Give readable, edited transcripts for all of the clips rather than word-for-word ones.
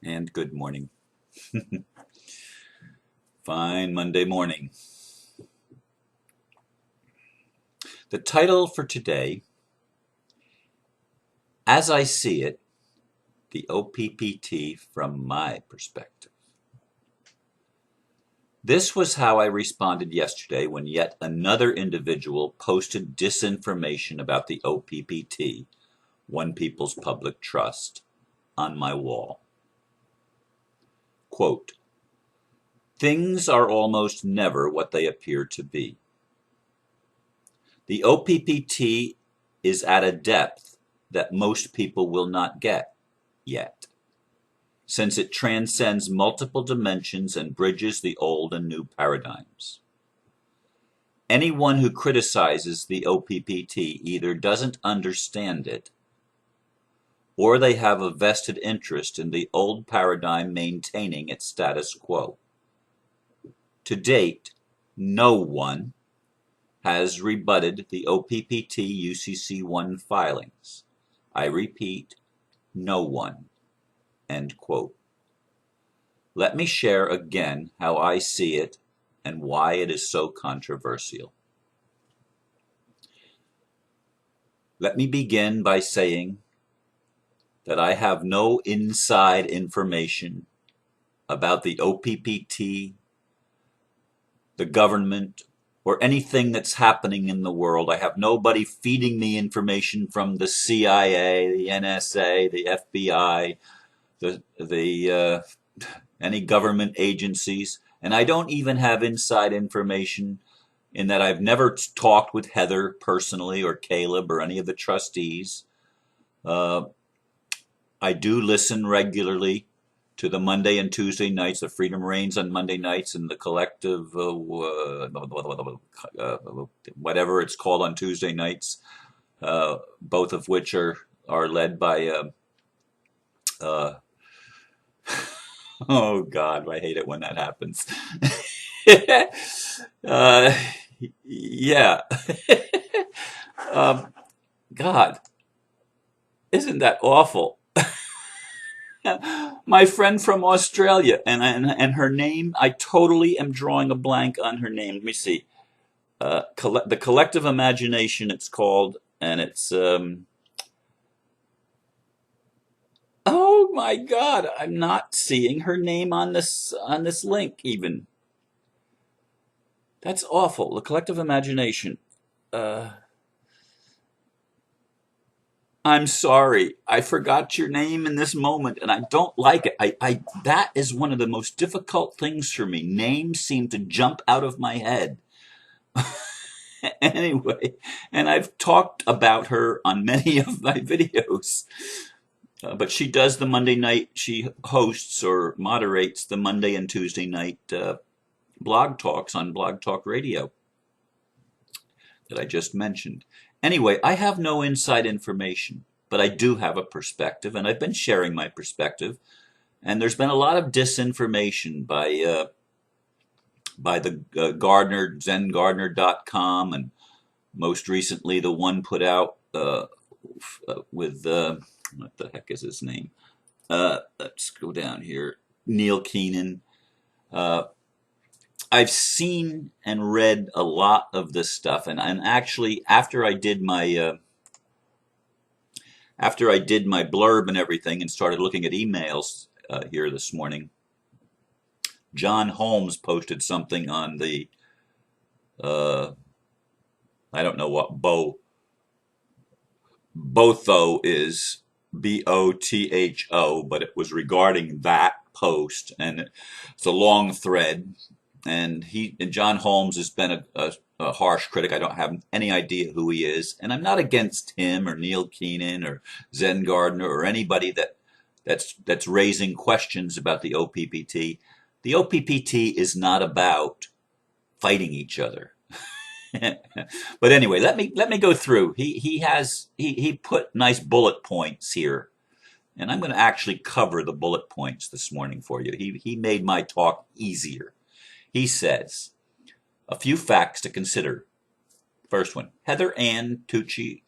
And good morning. Fine Monday morning. The title for today, As I See It, the OPPT from my perspective. This was how I responded yesterday when yet another individual posted disinformation about the OPPT, One People's Public Trust, on my wall. Quote, "Things are almost never what they appear to be. The OPPT is at a depth that most people will not get yet, since it transcends multiple dimensions and bridges the old and new paradigms. Anyone who criticizes the OPPT either doesn't understand it, or they have a vested interest in the old paradigm maintaining its status quo. To date, no one has rebutted the OPPT UCC-1 filings. I repeat, no one." End quote. Let me share again how I see it and why it is so controversial. Let me begin by saying that I have no inside information about the OPPT, the government, or anything that's happening in the world. I have nobody feeding me information from the CIA, the NSA, the FBI, any government agencies, and I don't even have inside information in that I've never talked with Heather personally or Caleb or any of the trustees. I do listen regularly to the Monday and Tuesday nights, the Freedom Reigns on Monday nights, and the collective, whatever it's called on Tuesday nights, both of which are led by, oh God, I hate it when that happens. Yeah. God, isn't that awful? My friend from Australia, and her name, I totally am drawing a blank on her name. Let me see. The Collective Imagination, it's called, and it's oh my God, I'm not seeing her name on this link even. That's awful. The Collective Imagination. I'm sorry, I forgot your name in this moment, and I don't like it. That is one of the most difficult things for me. Names seem to jump out of my head. Anyway, and I've talked about her on many of my videos. But she does the Monday night, she hosts or moderates the Monday and Tuesday night blog talks on Blog Talk Radio that I just mentioned. Anyway, I have no inside information, but I do have a perspective, and I've been sharing my perspective. And there's been a lot of disinformation by the Gardner, ZenGardner.com, and most recently the one put out with what the heck is his name? Let's go down here. Neil Keenan. I've seen and read a lot of this stuff, and actually after I did my blurb and everything and started looking at emails here this morning, John Holmes posted something on the I don't know what Botho is, BOTHO, but it was regarding that post, and it's a long thread. And John Holmes has been a harsh critic. I don't have any idea who he is, and I'm not against him or Neil Keenan or Zen Gardner or anybody that's raising questions about the OPPT. The OPPT is not about fighting each other. But anyway, let me go through. He put nice bullet points here, and I'm going to actually cover the bullet points this morning for you. He made my talk easier. He says, a few facts to consider. First one, Heather Ann Tucci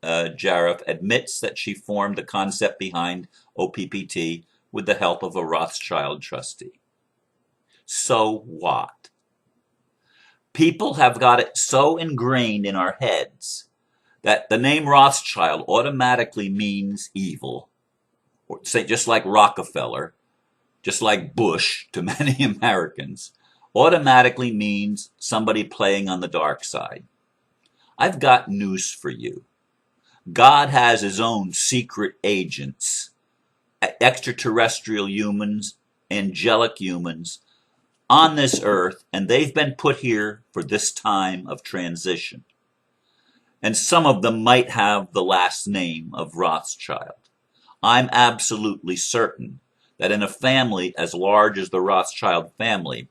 Jaraff admits that she formed the concept behind OPPT with the help of a Rothschild trustee. So what? People have got it so ingrained in our heads that the name Rothschild automatically means evil, or say just like Rockefeller, just like Bush to many Americans, automatically means somebody playing on the dark side. I've got news for you. God has his own secret agents, extraterrestrial humans, angelic humans, on this earth, and they've been put here for this time of transition. And some of them might have the last name of Rothschild. I'm absolutely certain that in a family as large as the Rothschild family,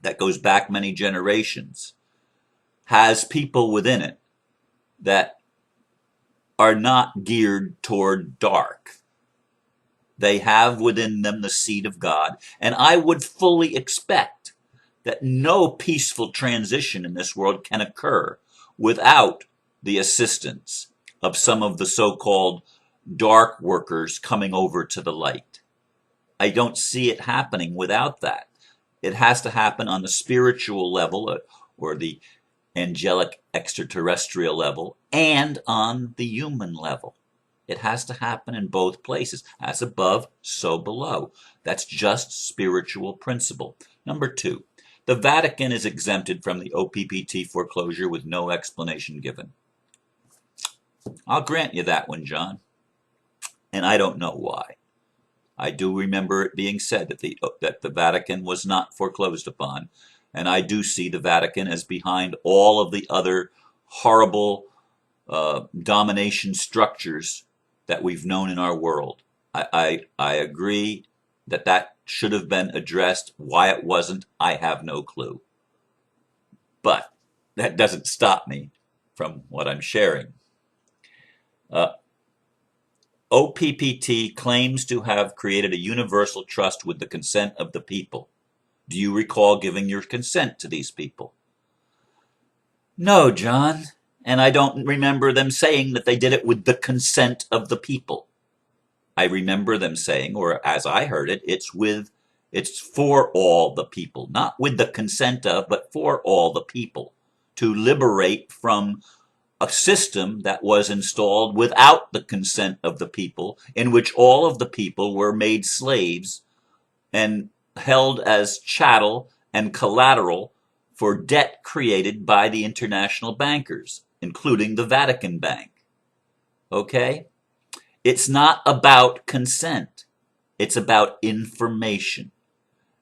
that goes back many generations, has people within it that are not geared toward dark. They have within them the seed of God, and I would fully expect that no peaceful transition in this world can occur without the assistance of some of the so-called dark workers coming over to the light. I don't see it happening without that. It has to happen on the spiritual level, or the angelic extraterrestrial level, and on the human level. It has to happen in both places. As above, so below. That's just spiritual principle. Number two, the Vatican is exempted from the OPPT foreclosure with no explanation given. I'll grant you that one, John. And I don't know why. I do remember it being said that the Vatican was not foreclosed upon. And I do see the Vatican as behind all of the other horrible domination structures that we've known in our world. I agree that should have been addressed. Why it wasn't, I have no clue. But that doesn't stop me from what I'm sharing. OPPT claims to have created a universal trust with the consent of the people. Do you recall giving your consent to these people? No, John. And I don't remember them saying that they did it with the consent of the people. I remember them saying, or as I heard it, it's for all the people, not with the consent of, but for all the people, to liberate from a system that was installed without the consent of the people, in which all of the people were made slaves and held as chattel and collateral for debt created by the international bankers, including the Vatican Bank. Okay? It's not about consent. It's about information.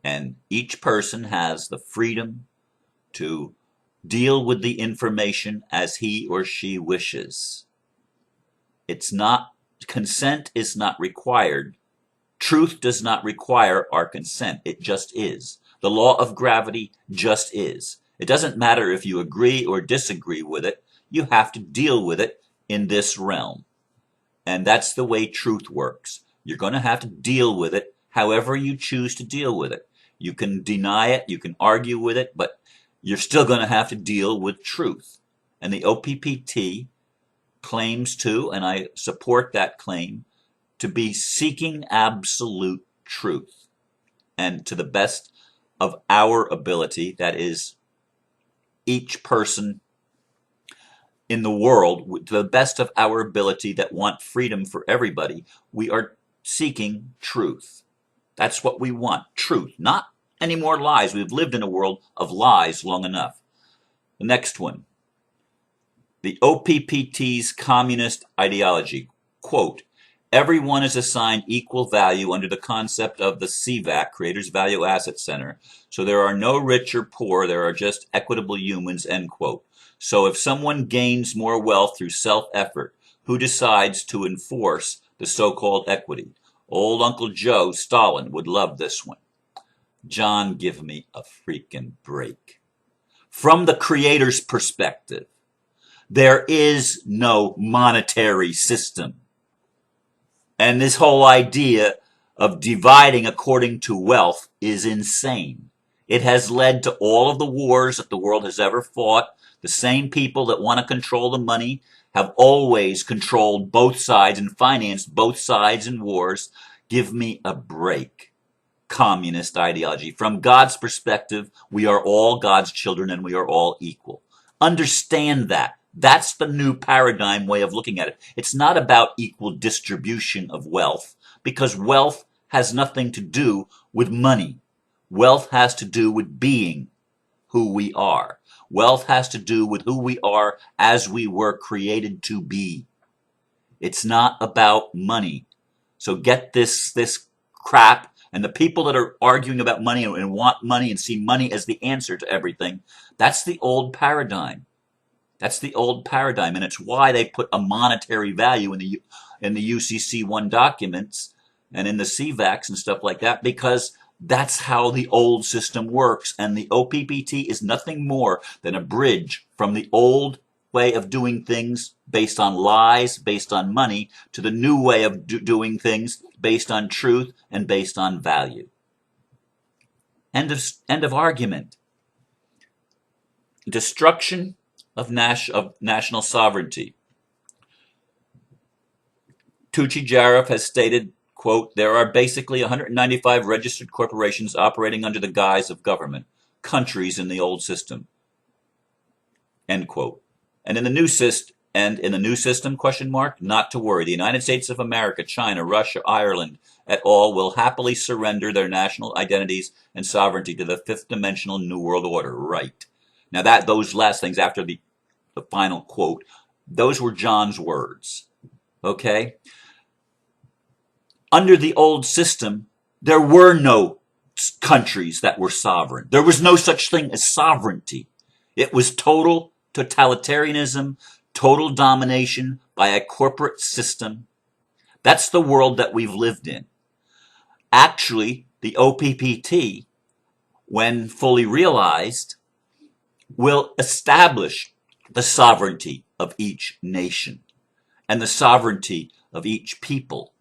And each person has the freedom to deal with the information as he or she wishes. Consent is not required. Truth does not require our consent. It just is. The law of gravity just is. It doesn't matter if you agree or disagree with it. You have to deal with it in this realm. And that's the way truth works. You're going to have to deal with it however you choose to deal with it. You can deny it, you can argue with it, but you're still going to have to deal with truth. And the OPPT claims to, and I support that claim, to be seeking absolute truth. And to the best of our ability, that is, each person in the world, to the best of our ability that want freedom for everybody, we are seeking truth. That's what we want, truth, not any more lies. We've lived in a world of lies long enough. The next one, the OPPT's communist ideology, quote, everyone is assigned equal value under the concept of the CVAC, Creators Value Asset Center. So there are no rich or poor, there are just equitable humans, end quote. So if someone gains more wealth through self-effort, who decides to enforce the so-called equity? Old Uncle Joe, Stalin, would love this one. John, give me a freaking break. From the creator's perspective, there is no monetary system. And this whole idea of dividing according to wealth is insane. It has led to all of the wars that the world has ever fought. The same people that want to control the money have always controlled both sides and financed both sides in wars. Give me a break. Communist ideology. From God's perspective, we are all God's children and we are all equal. Understand that. That's the new paradigm way of looking at it. It's not about equal distribution of wealth, because wealth has nothing to do with money. Wealth has to do with being who we are. Wealth has to do with who we are as we were created to be. It's not about money. So get this crap, and the people that are arguing about money and want money and see money as the answer to everything, that's the old paradigm. That's the old paradigm, and it's why they put a monetary value in the UCC-1 documents and in the CVACs and stuff like that, because that's how the old system works. And the OPPT is nothing more than a bridge from the old way of doing things based on lies, based on money, to the new way of doing things based on truth and based on value. End of argument. Destruction of national sovereignty. Tucci Jaref has stated, quote, "There are basically 195 registered corporations operating under the guise of government, countries in the old system," end quote. And in the new system, question mark, not to worry. The United States of America, China, Russia, Ireland, et al. Will happily surrender their national identities and sovereignty to the fifth dimensional New World Order. Right. Now those last things after the final quote, those were John's words. Okay? Under the old system, there were no countries that were sovereign. There was no such thing as sovereignty. It was total totalitarianism, total domination by a corporate system. That's the world that we've lived in. Actually, the OPPT, when fully realized, will establish the sovereignty of each nation and the sovereignty of each people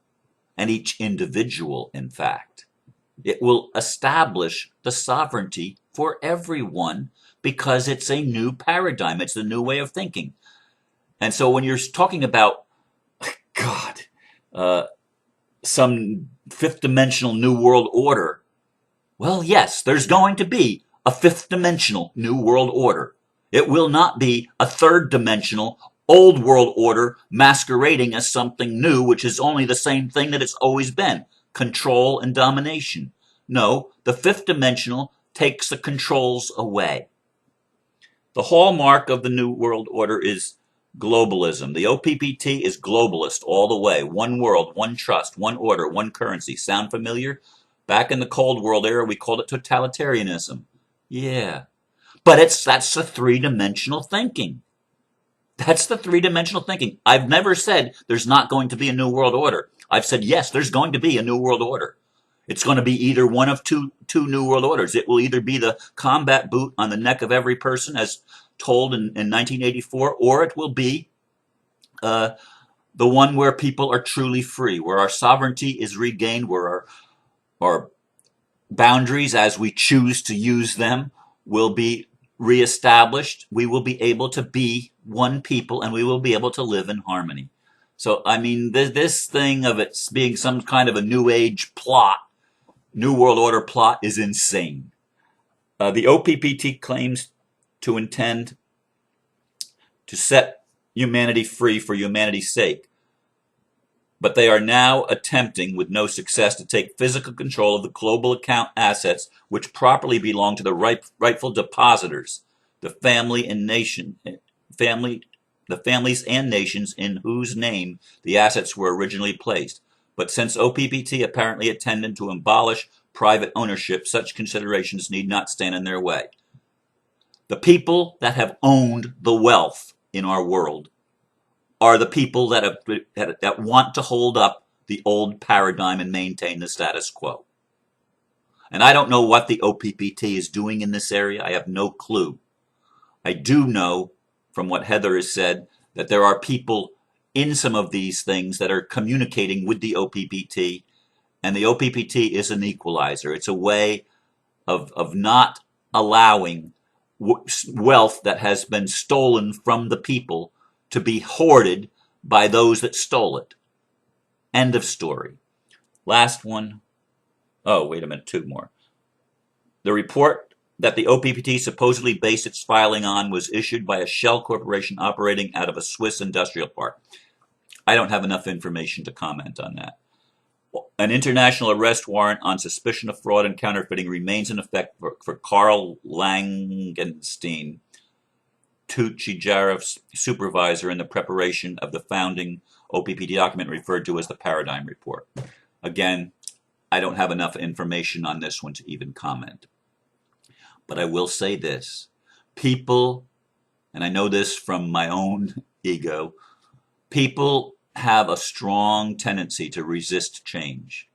and each individual, in fact. It will establish the sovereignty for everyone because it's a new paradigm. It's the new way of thinking. And so when you're talking about, some fifth dimensional new world order, well, yes, there's going to be a fifth dimensional new world order. It will not be a third dimensional old world order masquerading as something new, which is only the same thing that it's always been, control and domination. No, the fifth dimensional takes the controls away. The hallmark of the New World Order is globalism. The OPPT is globalist all the way. One world, one trust, one order, one currency. Sound familiar? Back in the Cold World era, we called it totalitarianism. Yeah. But that's the three-dimensional thinking. That's the three-dimensional thinking. I've never said there's not going to be a New World Order. I've said, yes, there's going to be a New World Order. It's going to be either one of two New World Orders. It will either be the combat boot on the neck of every person, as told in 1984, or it will be the one where people are truly free, where our sovereignty is regained, where our boundaries, as we choose to use them, will be reestablished. We will be able to be one people, and we will be able to live in harmony. So, I mean, this thing of it being some kind of a New Age plot, New World Order plot, is insane. The OPPT claims to intend to set humanity free for humanity's sake, but they are now attempting, with no success, to take physical control of the global account assets which properly belong to the rightful depositors, the families and nations in whose name the assets were originally placed. But since OPPT apparently intended to abolish private ownership, such considerations need not stand in their way. The people that have owned the wealth in our world are the people that want to hold up the old paradigm and maintain the status quo. And I don't know what the OPPT is doing in this area. I have no clue. I do know, from what Heather has said, that there are people in some of these things that are communicating with the OPPT, and the OPPT is an equalizer. It's a way of not allowing wealth that has been stolen from the people to be hoarded by those that stole it. End of story. Last one. Oh, wait a minute, two more. The report that the OPPT supposedly based its filing on was issued by a shell corporation operating out of a Swiss industrial park. I don't have enough information to comment on that. An international arrest warrant on suspicion of fraud and counterfeiting remains in effect for Carl Langenstein, Tucci Jareff's supervisor in the preparation of the founding OPPT document referred to as the Paradigm Report. Again, I don't have enough information on this one to even comment. But I will say this. People, and I know this from my own ego, people have a strong tendency to resist change,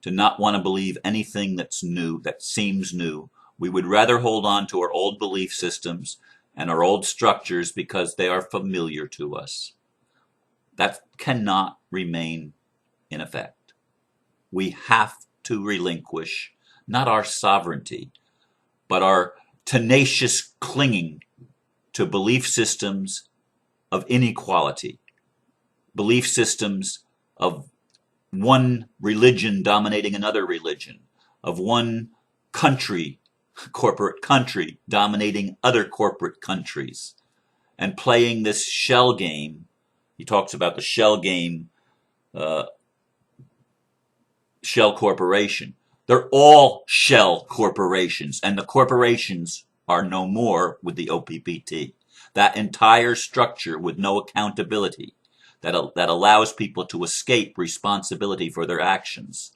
to not want to believe anything that's new, that seems new. We would rather hold on to our old belief systems and our old structures because they are familiar to us. That cannot remain in effect. We have to relinquish not our sovereignty, but our tenacious clinging to belief systems of inequality, belief systems of one religion dominating another religion, of one country, corporate country, dominating other corporate countries, and playing this shell game. He talks about the shell game, shell corporation. They're all shell corporations, and the corporations are no more with the OPPT. That entire structure with no accountability that allows people to escape responsibility for their actions,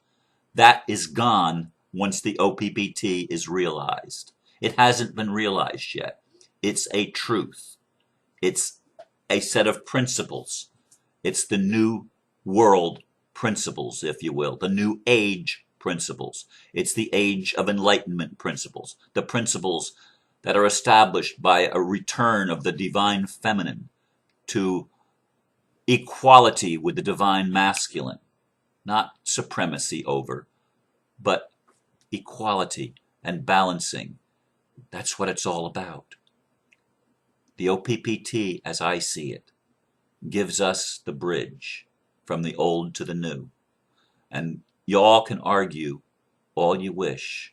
that is gone once the OPPT is realized. It hasn't been realized yet. It's a truth. It's a set of principles. It's the new world principles, if you will, the new age principles. It's the age of enlightenment principles, the principles that are established by a return of the divine feminine to equality with the divine masculine, not supremacy over, but equality and balancing. That's what it's all about. The OPPT, as I see it, gives us the bridge from the old to the new. And y'all can argue all you wish,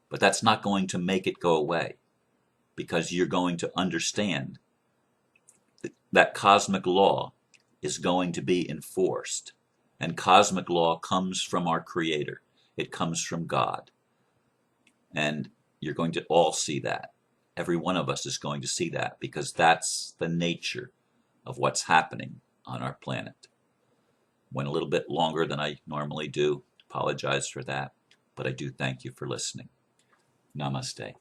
but that's not going to make it go away, because you're going to understand that cosmic law is going to be enforced. And cosmic law comes from our Creator. It comes from God. And you're going to all see that. Every one of us is going to see that, because that's the nature of what's happening on our planet. Went a little bit longer than I normally do. Apologize for that. But I do thank you for listening. Namaste.